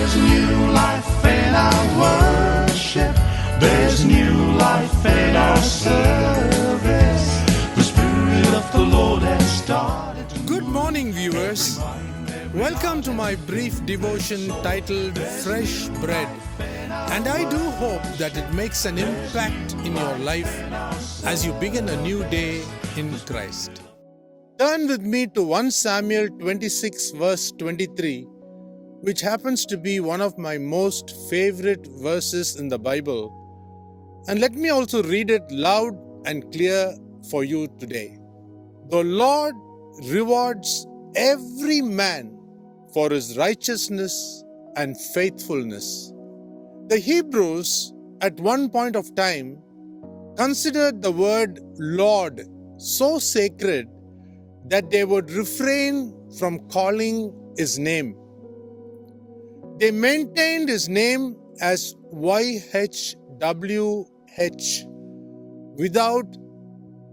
There's new life in our worship. There's new life in our service. The Spirit of the Lord has started to Good morning, viewers. Welcome to my brief devotion titled Fresh Bread. And I do hope that it makes an impact in your life as you begin a new day in Christ. Turn with me to 1 Samuel 26 verse 23, which happens to be one of my most favorite verses in the Bible. And let me also read it loud and clear for you today. The Lord rewards every man for his righteousness and faithfulness. The Hebrews, at one point of time, considered the word Lord so sacred that they would refrain from calling his name. They maintained his name as YHWH without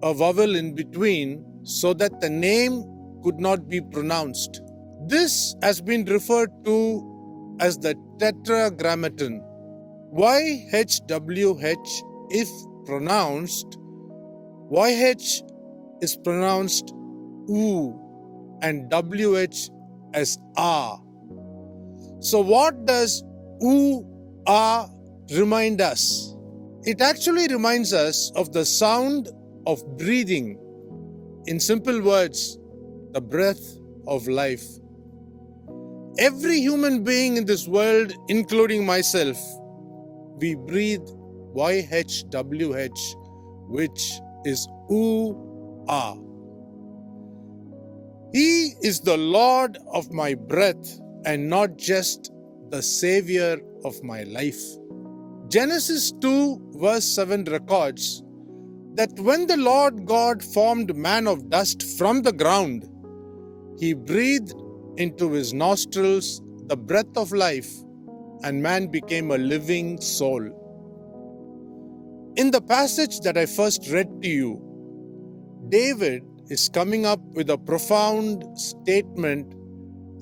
a vowel in between so that the name could not be pronounced. This has been referred to as the Tetragrammaton. YHWH, if pronounced, YH is pronounced oo and WH as ah. So what does oo ah remind us? It actually reminds us of the sound of breathing. In simple words, the breath of life. Every human being in this world, including myself, we breathe YHWH, which is oo ah. He is the Lord of my breath and not just the Savior of my life. Genesis 2 verse 7 records that when the Lord God formed man of dust from the ground, he breathed into his nostrils the breath of life, and man became a living soul. In the passage that I first read to you, David is coming up with a profound statement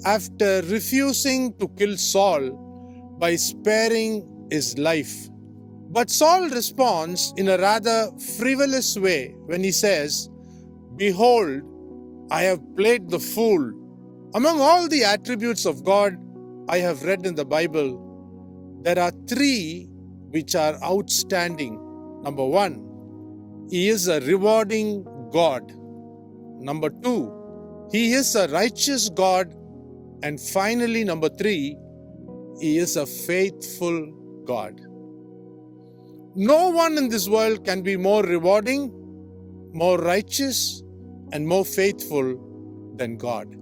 after refusing to kill Saul by sparing his life. But Saul responds in a rather frivolous way when he says, "Behold, I have played the fool." Among all the attributes of God I have read in the Bible, there are three which are outstanding. Number one, he is a rewarding God. Number two, he is a righteous God. And finally, number three, he is a faithful God. No one in this world can be more rewarding, more righteous, and more faithful than God.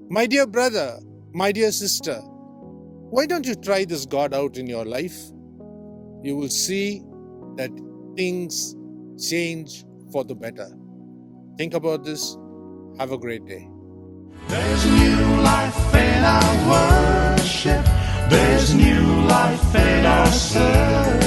My dear brother, my dear sister, why don't you try this God out in your life? You will see that things change for the better. Think about this. Have a great day. There's new life in our worship. There's new life in our service.